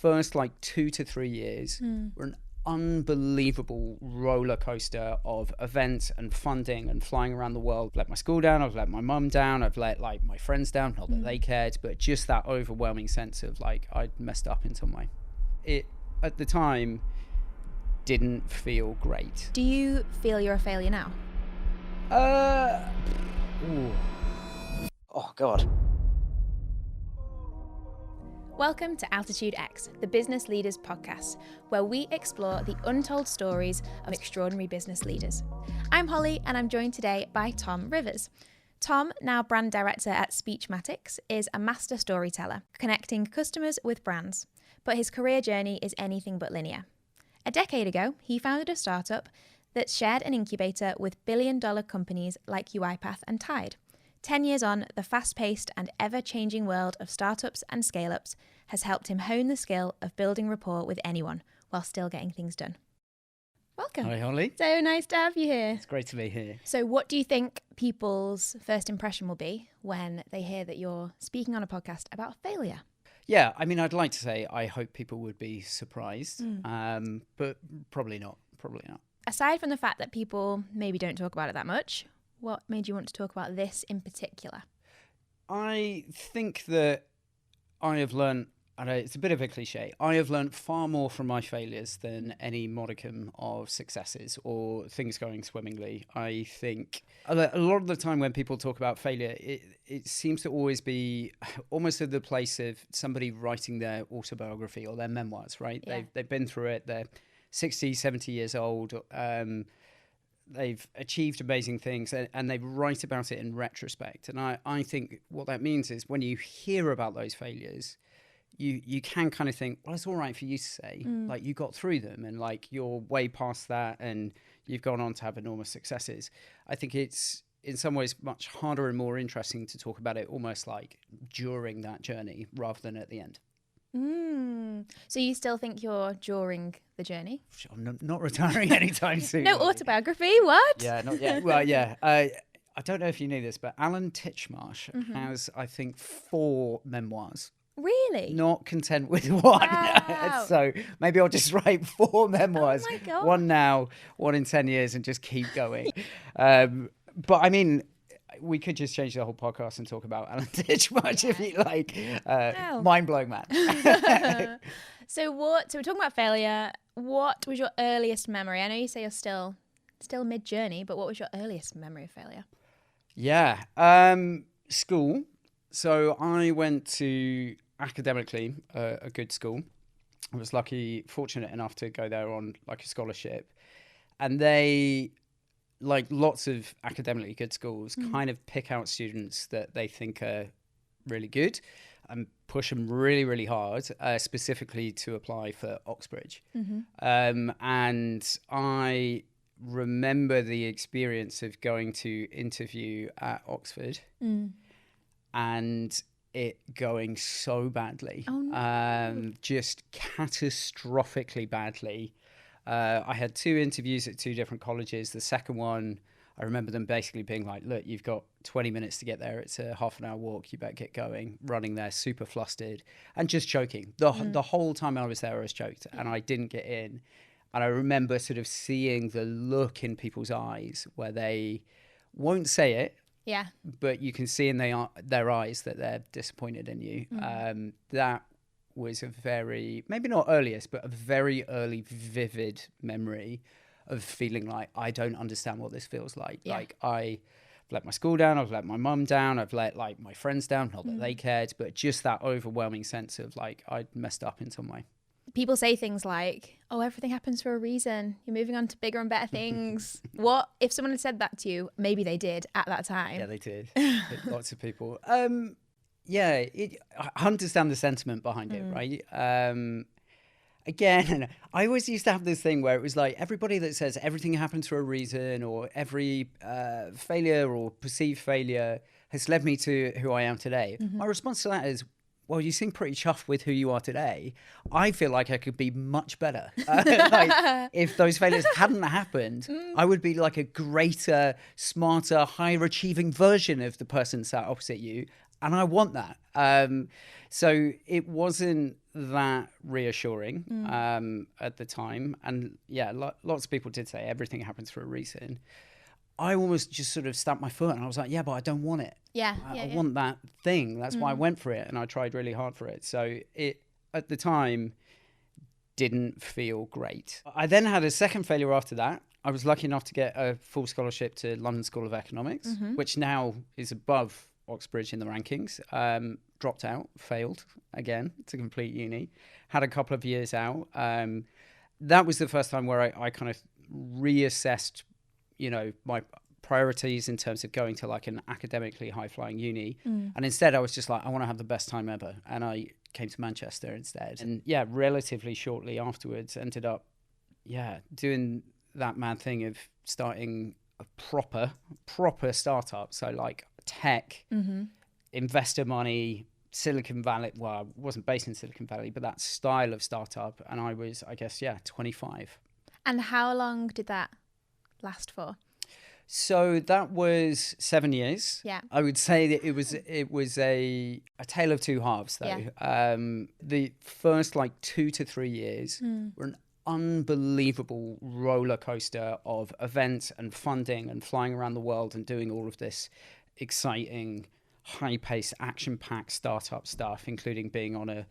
first like 2 to 3 years were an unbelievable roller coaster of events and funding and flying around the world. I've let my school down, I've let my mum down, I've let like my friends down, not that they cared, but just that overwhelming sense of like I'd messed up in some way. It at the time didn't feel great. Do you feel you're a failure now? Oh God. Welcome to AltitudeX, the Business Leaders Podcast, where we explore the untold stories of extraordinary business leaders. I'm Holly, and I'm joined today by Tom Rivers. Tom, now brand director at Speechmatics, is a master storyteller, connecting customers with brands. But his career journey is anything but linear. A decade ago, he founded a startup that shared an incubator with billion-dollar companies like UiPath and Tide. 10 years on, the fast-paced and ever-changing world of startups and scale-ups has helped him hone the skill of building rapport with anyone while still getting things done. Welcome. Hi, Holly. So nice to have you here. It's great to be here. So what do you think people's first impression will be when they hear that you're speaking on a podcast about failure? Yeah, I mean, I'd like to say I hope people would be surprised, but probably not. Aside from the fact that people maybe don't talk about it that much, what made you want to talk about this in particular? I think that I have learned, and it's a bit of a cliche, I have learned far more from my failures than any modicum of successes or things going swimmingly. I think a lot of the time when people talk about failure, it seems to always be almost at the place of somebody writing their autobiography or their memoirs, right? Yeah. They've been through it, they're 60, 70 years old, they've achieved amazing things and they write about it in retrospect. And I think what that means is when you hear about those failures, you can kind of think, well, it's all right for you to say, like you got through them and like you're way past that and you've gone on to have enormous successes. I think it's in some ways much harder and more interesting to talk about it almost like during that journey rather than at the end. So you still think you're during the journey? I'm not retiring anytime soon. No autobiography, what? Yeah, not yet. Well, yeah. I don't know if you knew this, but Alan Titchmarsh has, I think, 4 memoirs. Really? Not content with one. Wow. So maybe I'll just write 4 memoirs. Oh my God. One now, one in 10 years, and just keep going. But I mean, we could just change the whole podcast and talk about Alan Titchmarsh if you like. Mind-blowing man. So we're talking about failure. What was your earliest memory? I know you say you're still mid-journey, but what was your earliest memory of failure? Yeah. School. So I went to academically a good school. I was fortunate enough to go there on like a scholarship. And they, like lots of academically good schools, kind of pick out students that they think are really good and push them really, really hard, specifically to apply for Oxbridge. And I remember the experience of going to interview at Oxford and it going so badly, just catastrophically badly. I had 2 interviews at 2 different colleges. The second one, I remember them basically being like, look, you've got 20 minutes to get there. It's a half an hour walk. You better get going. Running there, super flustered and just choking. The whole time I was there, I was choked and I didn't get in. And I remember sort of seeing the look in people's eyes where they won't say it. Yeah. But you can see in their eyes that they're disappointed in you. That was a very, maybe not earliest, but a very early, vivid memory of feeling like I don't understand what this feels like. Yeah. Like I've let my school down, I've let my mum down, I've let like my friends down, not that they cared, but just that overwhelming sense of like I'd messed up in some way. People say things like, oh, everything happens for a reason. You're moving on to bigger and better things. What if someone had said that to you? Maybe they did at that time. Yeah, they did. Lots of people. Yeah, I understand the sentiment behind it, right? Again, I always used to have this thing where it was like everybody that says everything happens for a reason or every failure or perceived failure has led me to who I am today. My response to that is, well, you seem pretty chuffed with who you are today. I feel like I could be much better. Like, if those failures hadn't happened, I would be like a greater, smarter, higher achieving version of the person sat opposite you. And I want that. So it wasn't that reassuring at the time. And yeah, lots of people did say everything happens for a reason. I almost just sort of stamped my foot and I was like, yeah, but I don't want it. I want that thing. That's why I went for it. And I tried really hard for it. So it, at the time, didn't feel great. I then had a second failure after that. I was lucky enough to get a full scholarship to London School of Economics, which now is above Oxbridge in the rankings. Dropped out, failed again to complete uni. Had a couple of years out. That was the first time where I kind of reassessed, my priorities in terms of going to like an academically high-flying uni. And instead I was just like, I want to have the best time ever. And I came to Manchester instead. And yeah, relatively shortly afterwards ended up, doing that mad thing of starting a proper startup. So like tech, investor money, Silicon Valley. Well, I wasn't based in Silicon Valley, but that style of startup. And I was, 25. And how long did that last for? So that was 7 years. Yeah. I would say that it was a tale of two halves though. Yeah. The first 2 to 3 years were an unbelievable roller coaster of events and funding and flying around the world and doing all of this exciting, high-paced, action-packed startup stuff, including being on a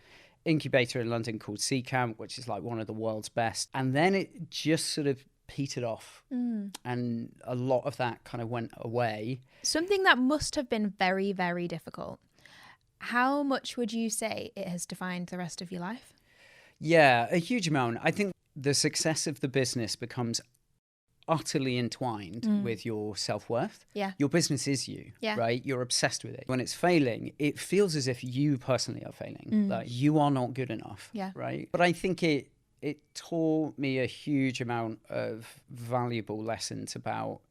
incubator in London called Camp, which is like one of the world's best. And then it just sort of petered off and a lot of that kind of went away. Something that must have been very, very difficult. How much would you say it has defined the rest of your life? Yeah, a huge amount. I think the success of the business becomes utterly entwined with your self-worth. Yeah. Your business is you, right? You're obsessed with it. When it's failing, it feels as if you personally are failing. Like you are not good enough, right? But I think it taught me a huge amount of valuable lessons about,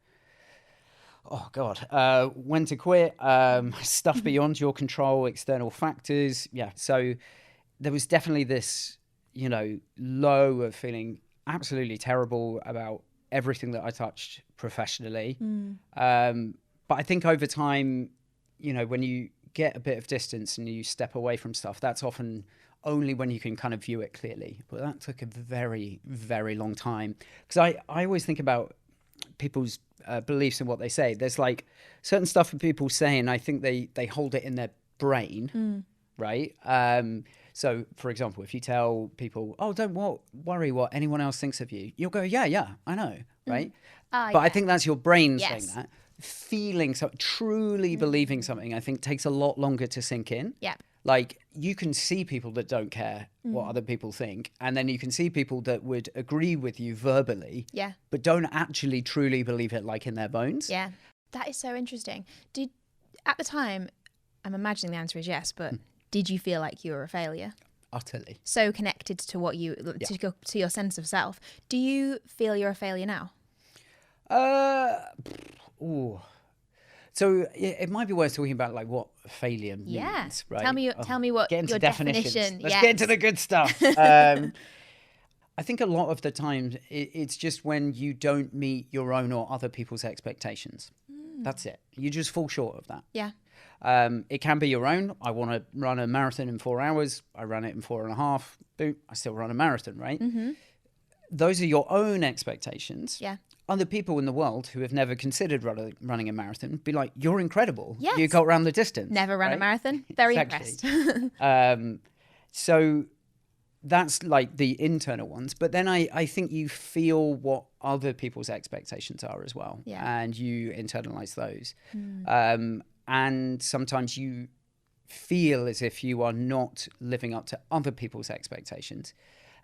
when to quit, stuff beyond your control, external factors. Yeah. So there was definitely this, low of feeling absolutely terrible about everything that I touched professionally. But I think over time, when you get a bit of distance and you step away from stuff, that's often only when you can kind of view it clearly. But that took a very, very long time. Because I always think about people's beliefs and what they say. There's like certain stuff that people say, and I think they hold it in their brain, right? So, for example, if you tell people, don't worry what anyone else thinks of you, you'll go, yeah, I know, right? But I think that's your brain saying that. Feeling something, truly believing something, I think takes a lot longer to sink in. Yeah. Like you can see people that don't care what other people think, and then you can see people that would agree with you verbally, but don't actually truly believe it like in their bones. Yeah, that is so interesting. At the time, I'm imagining the answer is yes, but did you feel like you were a failure? Utterly. So connected to what to your sense of self. Do you feel you're a failure now? So it might be worth talking about like what failure means, right? Tell me what get into your definition. Let's get into the good stuff. I think a lot of the time it's just when you don't meet your own or other people's expectations. That's it. You just fall short of that. Yeah. It can be your own. I want to run a marathon in 4 hours. I ran it in 4.5. Boom. I still run a marathon, right? Those are your own expectations. Yeah. Other people in the world who have never considered running a marathon be like, you're incredible. Yes. You got around the distance. Never ran a marathon. Very impressed. So that's like the internal ones. But then I think you feel what other people's expectations are as well. Yeah. And you internalize those. And sometimes you feel as if you are not living up to other people's expectations.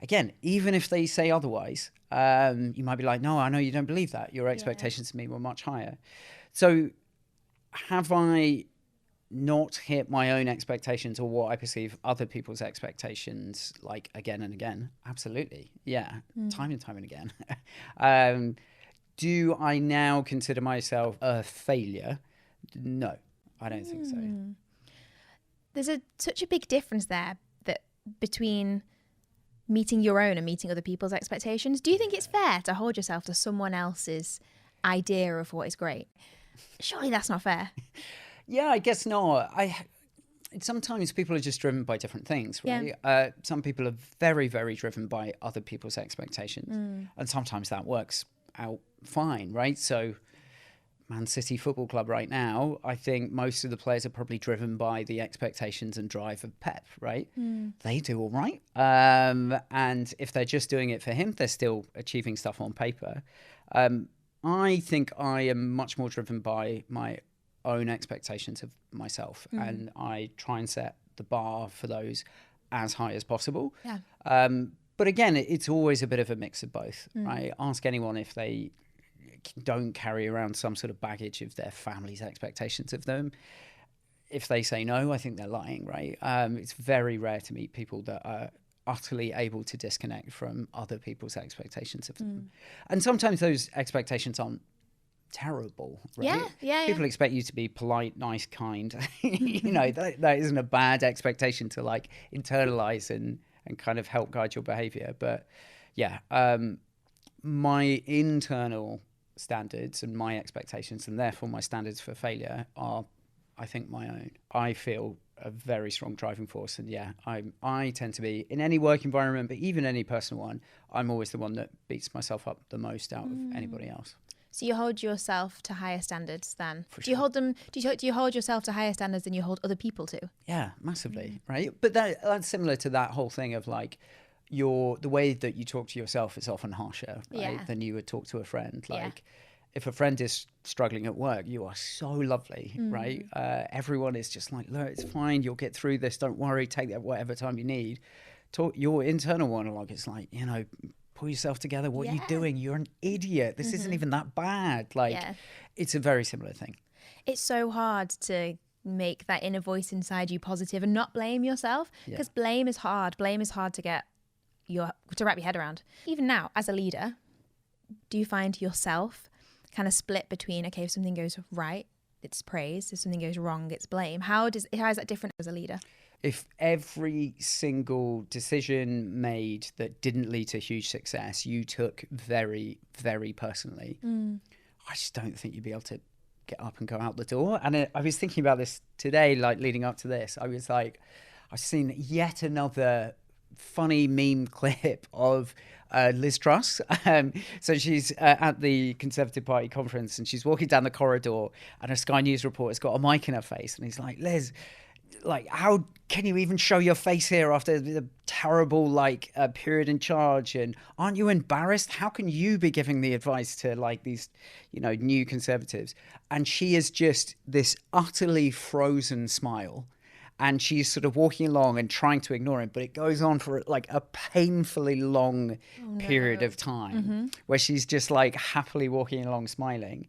Again, even if they say otherwise, you might be like, no, I know you don't believe that. Your expectations of me were much higher. So have I not hit my own expectations or what I perceive other people's expectations like again and again? Absolutely. Yeah. Time and time and again. Do I now consider myself a failure? No, I don't think so. There's such a big difference there between meeting your own and meeting other people's expectations. Do you think it's fair to hold yourself to someone else's idea of what is great? Surely that's not fair. Yeah, I guess not. sometimes people are just driven by different things, right? Some people are very, very driven by other people's expectations. And sometimes that works out fine, right? So Man City Football Club right now, I think most of the players are probably driven by the expectations and drive of Pep, right? They do all right. And if they're just doing it for him, they're still achieving stuff on paper. I think I am much more driven by my own expectations of myself, and I try and set the bar for those as high as possible. But again, it's always a bit of a mix of both. I ask anyone if they don't carry around some sort of baggage of their family's expectations of them. If they say no, I think they're lying, right? It's very rare to meet people that are utterly able to disconnect from other people's expectations of them. And sometimes those expectations aren't terrible, right? People expect you to be polite, nice, kind. That isn't a bad expectation to like internalize and kind of help guide your behavior. But my internal standards and my expectations, and therefore my standards for failure, are, I think, my own. I feel a very strong driving force, and I tend to be, in any work environment, but even any personal one, I'm always the one that beats myself up the most out of anybody else. So you hold yourself to higher standards then? Do you hold yourself to higher standards than you hold other people to? Yeah, massively, right? But that's similar to that whole thing of like the way that you talk to yourself is often harsher, right, than you would talk to a friend. Like if a friend is struggling at work, you are so lovely, right? Everyone is just like, look, it's fine, you'll get through this, don't worry, take that whatever time you need. Your internal monologue is like, pull yourself together, what are you doing? You're an idiot. This isn't even that bad. It's a very similar thing. It's so hard to make that inner voice inside you positive and not blame yourself, because blame is hard. Blame is hard to wrap your head around. Even now, as a leader, do you find yourself kind of split between, okay, if something goes right, it's praise. If something goes wrong, it's blame. How is that different as a leader? If every single decision made that didn't lead to huge success you took very, very personally, I just don't think you'd be able to get up and go out the door. And I was thinking about this today, like leading up to this. I was like, I've seen yet another funny meme clip of Liz Truss. So she's at the Conservative Party conference and she's walking down the corridor and a Sky News reporter's got a mic in her face and he's like, Liz, like, how can you even show your face here after the terrible period in charge, and aren't you embarrassed? How can you be giving the advice to like these new Conservatives? And she is just this utterly frozen smile, and she's sort of walking along and trying to ignore him, but it goes on for like a painfully long period of time where she's just like happily walking along smiling.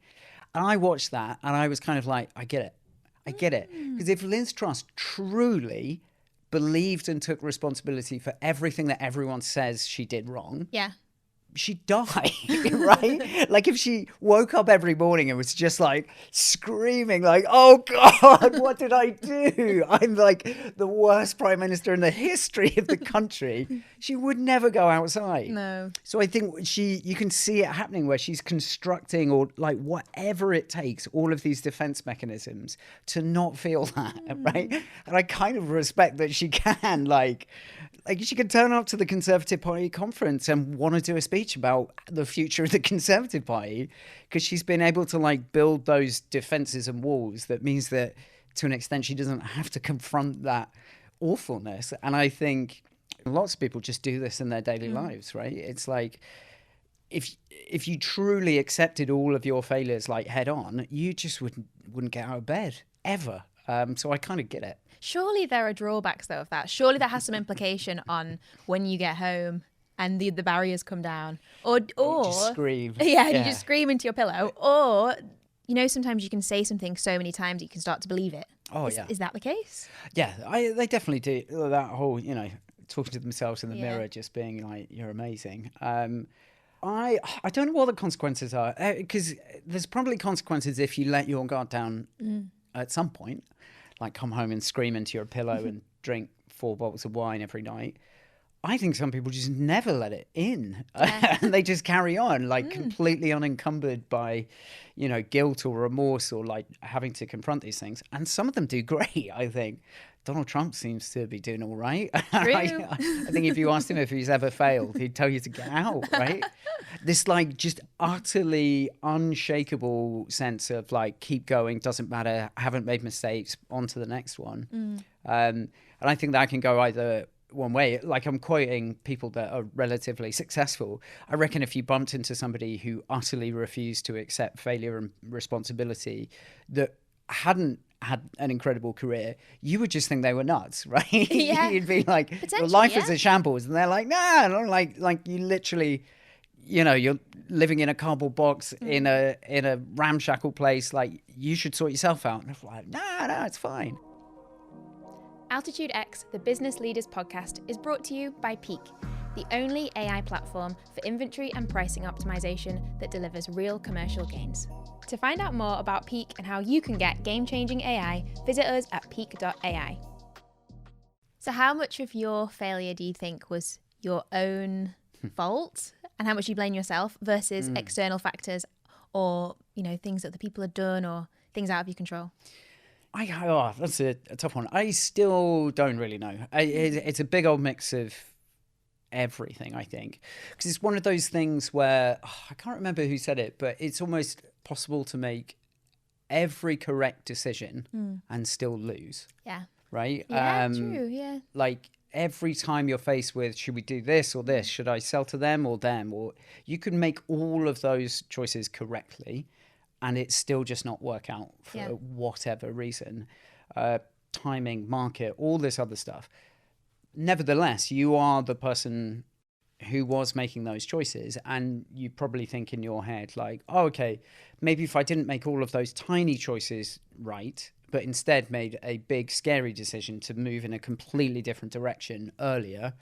And I watched that and I was kind of like, I get it. Because if Liz Truss truly believed and took responsibility for everything that everyone says she did wrong, she'd die, right? Like if she woke up every morning and was just like screaming like, oh God, what did I do? I'm like the worst prime minister in the history of the country. She would never go outside. No. So I think you can see it happening where she's constructing, or like whatever it takes, all of these defense mechanisms to not feel that, right? And I kind of respect that she can, like she can turn up to the Conservative Party conference and want to do a speech about the future of the Conservative Party, because she's been able to like build those defenses and walls that means that to an extent she doesn't have to confront that awfulness. And I think lots of people just do this in their daily lives, right? It's like if you truly accepted all of your failures like head on, you just wouldn't get out of bed ever. So I kind of get it. Surely there are drawbacks though of that. Surely that has some implication on when you get home and the barriers come down, or you just scream. You just scream into your pillow, or sometimes you can say something so many times you can start to believe it. Is that the case? Yeah, they definitely do that whole talking to themselves in the mirror, just being like, you're amazing. I don't know what the consequences are, because there's probably consequences if you let your guard down at some point, like come home and scream into your pillow and drink 4 bottles of wine every night. I think some people just never let it in and they just carry on completely unencumbered by, guilt or remorse or like having to confront these things. And some of them do great, I think. Donald Trump seems to be doing all right. True. I think if you asked him if he's ever failed, he'd tell you to get out, right? This like just utterly unshakable sense of like, keep going, doesn't matter, haven't made mistakes, on to the next one. And I think that can go either one way. Like, I'm quoting people that are relatively successful. I reckon if you bumped into somebody who utterly refused to accept failure and responsibility, that hadn't had an incredible career, you would just think they were nuts, right? Yeah. You'd be like, your life is a shambles, and they're like, no, like you literally, you're living in a cardboard box in a ramshackle place. Like, you should sort yourself out. And I'm like, no, it's fine. AltitudeX, the Business Leaders Podcast, is brought to you by Peak, the only AI platform for inventory and pricing optimization that delivers real commercial gains. To find out more about Peak and how you can get game-changing AI, visit us at peak.ai. So how much of your failure do you think was your own fault, and how much you blame yourself versus external factors, or, things that the people have done, or things out of your control? That's a tough one. I still don't really know. It's a big old mix of everything, I think, because it's one of those things where I can't remember who said it, but it's almost possible to make every correct decision and still lose. Yeah. Right? Yeah, true, yeah. Like, every time you're faced with, should we do this or this? Should I sell to them or them? Or you can make all of those choices correctly, and it's still just not work out for whatever reason. Timing, market, all this other stuff. Nevertheless, you are the person who was making those choices, and you probably think in your head like, oh, okay, maybe if I didn't make all of those tiny choices right, but instead made a big scary decision to move in a completely different direction earlier,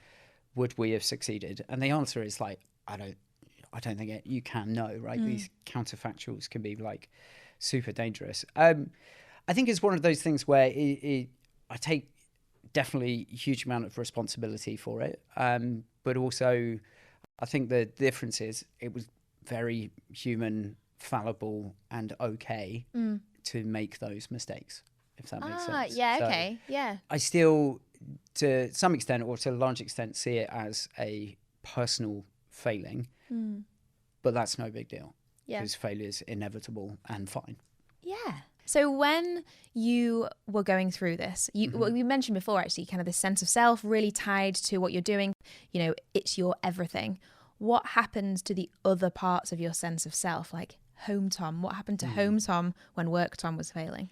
would we have succeeded? And the answer is like, I don't think you can know, right? These counterfactuals can be like super dangerous. I think it's one of those things where I take definitely a huge amount of responsibility for it. But also I think the difference is it was very human, fallible, and okay to make those mistakes, if that makes sense. Yeah, So okay, yeah. I still, to some extent, or to a large extent, see it as a personal failing, but that's no big deal, because failure's inevitable and fine. Yeah. So when you were going through this, what you mentioned before, actually, kind of this sense of self really tied to what you're doing, it's your everything. What happens to the other parts of your sense of self, like home Tom? What happened to home Tom when work Tom was failing?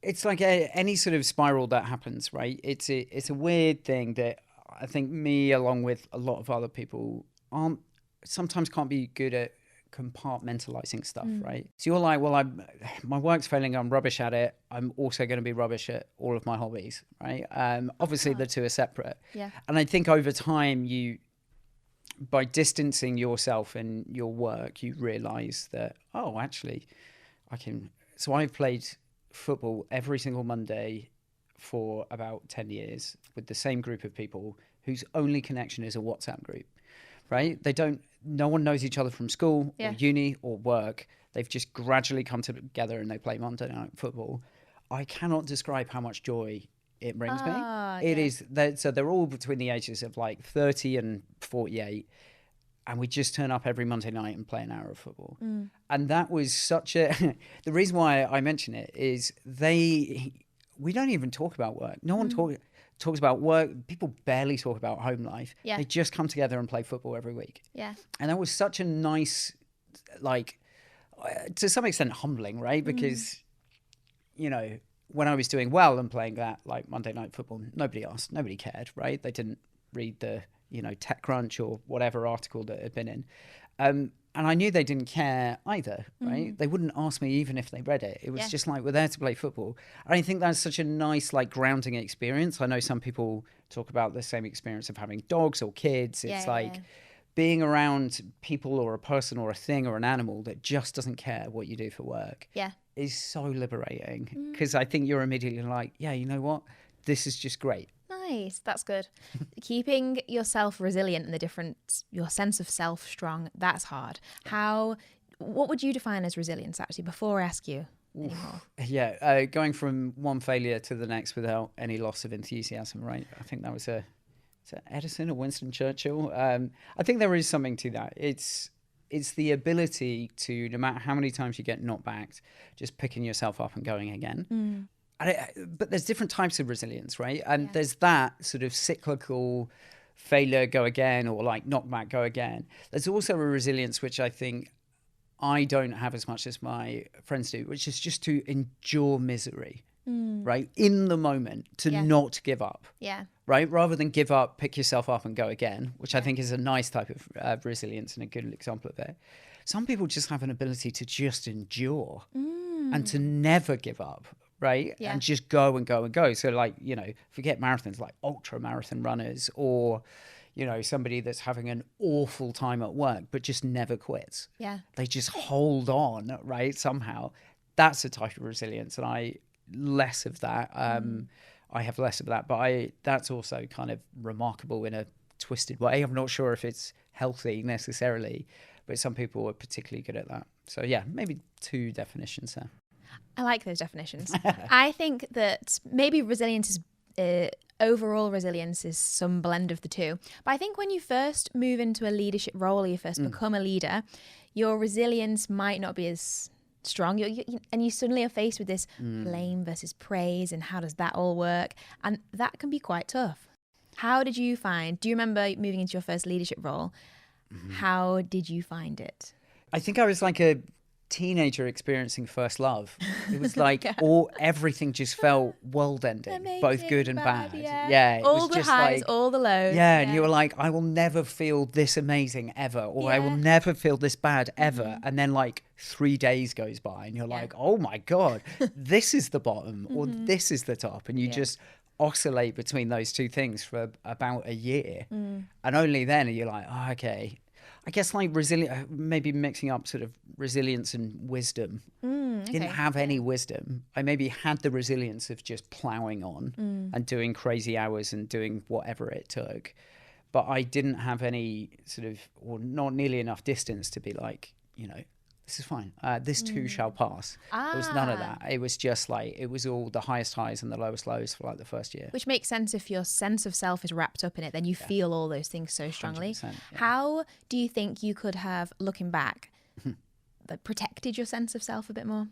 It's like any sort of spiral that happens, right? It's a weird thing that I think me, along with a lot of other people, sometimes can't be good at compartmentalizing stuff, right? So you're like, well, my work's failing, I'm rubbish at it, I'm also going to be rubbish at all of my hobbies, right? Obviously the two are separate. Yeah. And I think over time, by distancing yourself and your work, you realize that, oh, actually, so I've played football every single Monday for about 10 years with the same group of people whose only connection is a WhatsApp group, right? No one knows each other from school or uni or work. They've just gradually come together and they play Monday night football. I cannot describe how much joy it brings me. It is so they're all between the ages of like 30 and 48, and we just turn up every Monday night and play an hour of football. And that was such a the reason why I mention it is we don't even talk about work. No one talks about work. People barely talk about home life. They just come together and play football every week. And that was such a nice, like, to some extent humbling, right? Because when I was doing well and playing that like Monday night football, nobody asked, nobody cared, right? They didn't read the TechCrunch or whatever article that had been in. And I knew they didn't care either, right? They wouldn't ask me even if they read it. It was just like, we're there to play football. And I think that's such a nice, like, grounding experience. I know some people talk about the same experience of having dogs or kids. It's being around people or a person or a thing or an animal that just doesn't care what you do for work is so liberating. Because I think you're immediately like, yeah, you know what? This is just great. Nice, that's good. Keeping yourself resilient and your sense of self strong, that's hard. What would you define as resilience, actually, before I ask you anymore? Yeah, going from one failure to the next without any loss of enthusiasm, right? I think that was is it Edison or Winston Churchill? I think there is something to that. It's the ability to, no matter how many times you get knocked back, just picking yourself up and going again. But there's different types of resilience, right? And there's that sort of cyclical failure, go again, or like knockback, go again. There's also a resilience which I think I don't have as much as my friends do, which is just to endure misery, right? In the moment, to not give up, right? Rather than give up, pick yourself up and go again, which I think is a nice type of resilience and a good example of it. Some people just have an ability to just endure and to never give up, right? And just go and go and go. So like, forget marathons, like ultra marathon runners, or somebody that's having an awful time at work but just never quits. They just hold on, right? Somehow. That's a type of resilience, and I have less of that, but that's also kind of remarkable in a twisted way. I'm not sure if it's healthy necessarily, but some people are particularly good at that. So yeah, maybe 2 definitions there. I like those definitions. I think that maybe resilience is overall resilience is some blend of the two. But I think when you first move into a leadership role, or you first become a leader, your resilience might not be as strong. And you suddenly are faced with this blame versus praise, and how does that all work? And that can be quite tough. How did you find, do you remember moving into your first leadership role? How did you find it? I think I was like a teenager experiencing first love. It was like everything just felt world-ending, both good and bad. It all was the just highs, like, all the lows. and you were like, I will never feel this amazing ever, or I will never feel this bad ever. And then like 3 days goes by and you're like, oh my God, this is the bottom or this is the top. And you just oscillate between those two things for about a year. And only then are you like, oh, okay. I guess like maybe mixing up sort of resilience and wisdom. Didn't have any wisdom. I maybe had the resilience of just plowing on and doing crazy hours and doing whatever it took. But I didn't have any sort of, or not nearly enough distance to be like, this is fine. This too shall pass. There was none of that. It was just like, it was all the highest highs and the lowest lows for like the first year. Which makes sense. If your sense of self is wrapped up in it, then you feel all those things so strongly. How do you think you could have, looking back, protected your sense of self a bit more?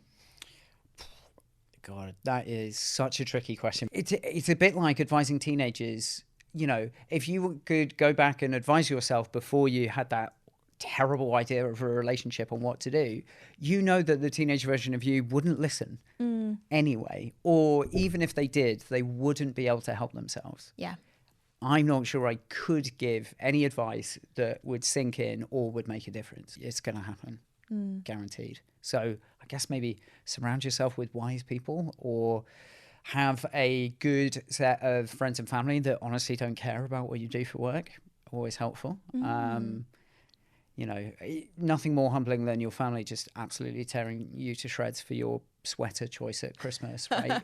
God, that is such a tricky question. It's a bit like advising teenagers. If you could go back and advise yourself before you had that terrible idea of a relationship on what to do, that the teenage version of you wouldn't listen anyway, or even if they did, they wouldn't be able to help themselves. I'm not sure I could give any advice that would sink in or would make a difference. It's going to happen, guaranteed. So I guess maybe surround yourself with wise people, or have a good set of friends and family that honestly don't care about what you do for work. Always helpful. Nothing more humbling than your family just absolutely tearing you to shreds for your sweater choice at Christmas, right?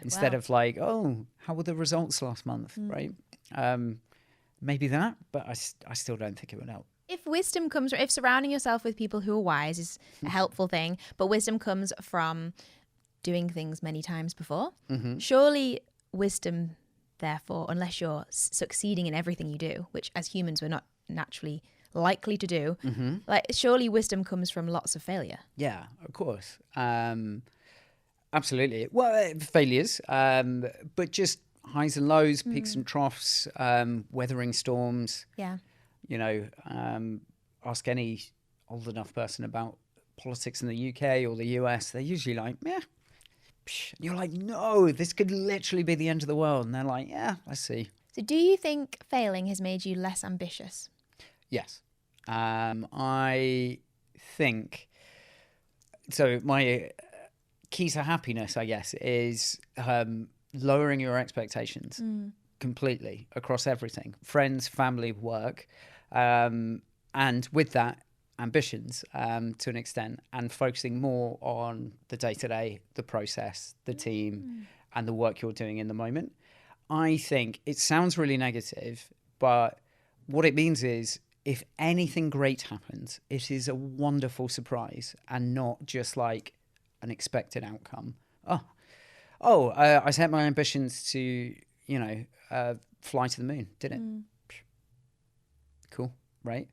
Instead of like, oh, how were the results last month, right? Maybe that, but I still don't think it would help. If surrounding yourself with people who are wise is a helpful thing, but wisdom comes from doing things many times before, surely wisdom, therefore, unless you're succeeding in everything you do, which as humans we're not naturally likely to do, like surely wisdom comes from lots of failure. Yeah, of course. Absolutely. Well, failures, but just highs and lows, peaks and troughs, weathering storms. Ask any old enough person about politics in the UK or the US, they're usually like, you're like, no, this could literally be the end of the world, and they're like, yeah, I see. So do you think failing has made you less ambitious? Yes. I think so. My key to happiness, I guess, is lowering your expectations completely across everything, friends, family, work, and with that, ambitions to an extent, and focusing more on the day-to-day, the process, the team, and the work you're doing in the moment. I think it sounds really negative, but what it means is, if anything great happens, it is a wonderful surprise and not just like an expected outcome. I set my ambitions to, fly to the moon. Did it? Cool. Right?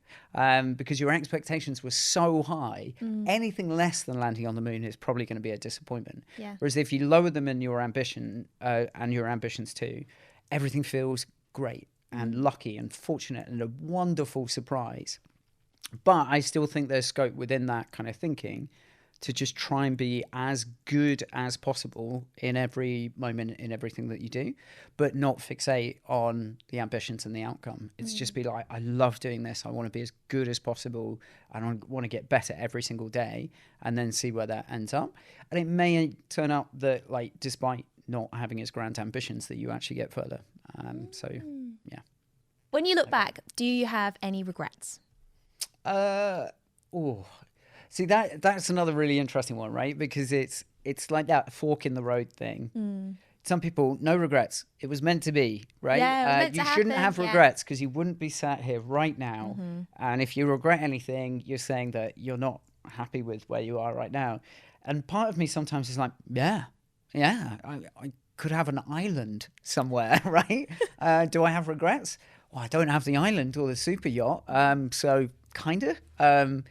Because your expectations were so high, anything less than landing on the moon is probably going to be a disappointment. Yeah. Whereas if you lower them in your ambition and your ambitions too, everything feels great and lucky and fortunate and a wonderful surprise. But I still think there's scope within that kind of thinking to just try and be as good as possible in every moment, in everything that you do, but not fixate on the ambitions and the outcome. It's just be like, I love doing this. I want to be as good as possible. And I want to get better every single day, and then see where that ends up. And it may turn out that, like, despite not having as grand ambitions, that you actually get further. Yeah. When you look back, do you have any regrets? See, that's another really interesting one, right? Because it's like that fork in the road thing. Some people, no regrets. It was meant to be, right? Yeah, it was meant to shouldn't happen, have regrets because you wouldn't be sat here right now. And if you regret anything, you're saying that you're not happy with where you are right now. And part of me sometimes is like, I could have an island somewhere, right? Do I have regrets? Well, I don't have the island or the super yacht. So kind of.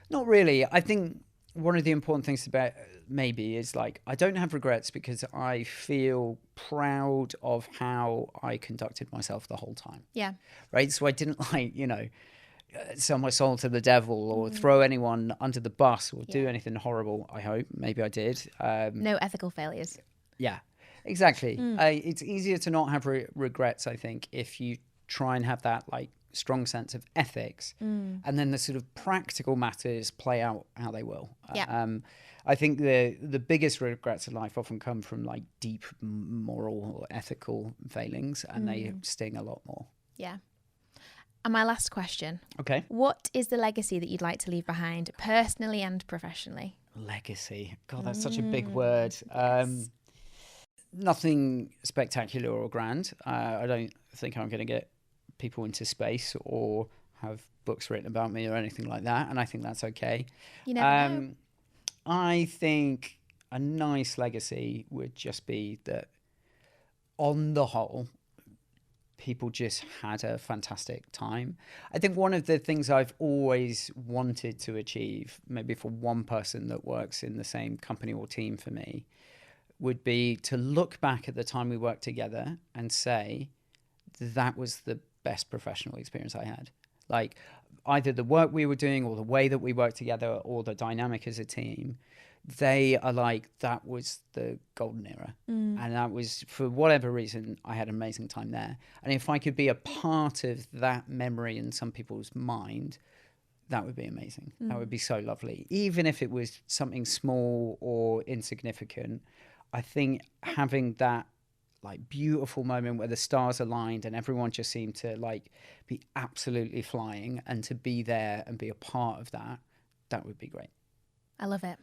Not really. I think one of the important things about maybe is, like, I don't have regrets because I feel proud of how I conducted myself the whole time. Yeah. Right? So I didn't, sell my soul to the devil or throw anyone under the bus or do anything horrible, I hope. Maybe I did. No ethical failures. Yeah, exactly. It's easier to not have regrets, I think, if you try and have that, strong sense of ethics, and then the sort of practical matters play out how they will. I think the biggest regrets in life often come from deep moral or ethical failings, and they sting a lot more. Yeah. And my last question. Okay. What is the legacy that you'd like to leave behind, personally and professionally? Legacy. God, that's such a big word. Yes. Nothing spectacular or grand. I don't think I'm going to get people into space or have books written about me or anything like that, and I think that's okay. You never know. I think a nice legacy would just be that, on the whole, people just had a fantastic time. I think one of the things I've always wanted to achieve, maybe for one person that works in the same company or team for me, would be to look back at the time we worked together and say, that was the best professional experience I had. Either the work we were doing or the way that we worked together or the dynamic as a team, they are that was the golden era. And that was, for whatever reason, I had an amazing time there. And if I could be a part of that memory in some people's mind, that would be amazing. That would be so lovely. Even if it was something small or insignificant, I think having that beautiful moment where the stars aligned and everyone just seemed to be absolutely flying, and to be there and be a part of that would be great. I love it.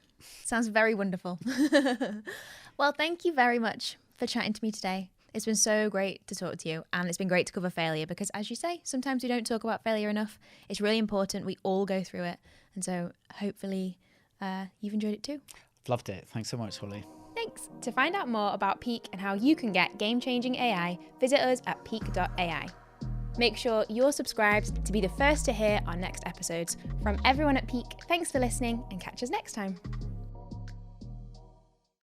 Sounds very wonderful. Well, thank you very much for chatting to me today. It's been so great to talk to you, and it's been great to cover failure because, as you say, sometimes we don't talk about failure enough. It's really important. We all go through it. And so hopefully you've enjoyed it too. Loved it. Thanks so much, Holly. Thanks. To find out more about Peak and how you can get game-changing AI, visit us at peak.ai. Make sure you're subscribed to be the first to hear our next episodes. From everyone at Peak, thanks for listening, and catch us next time.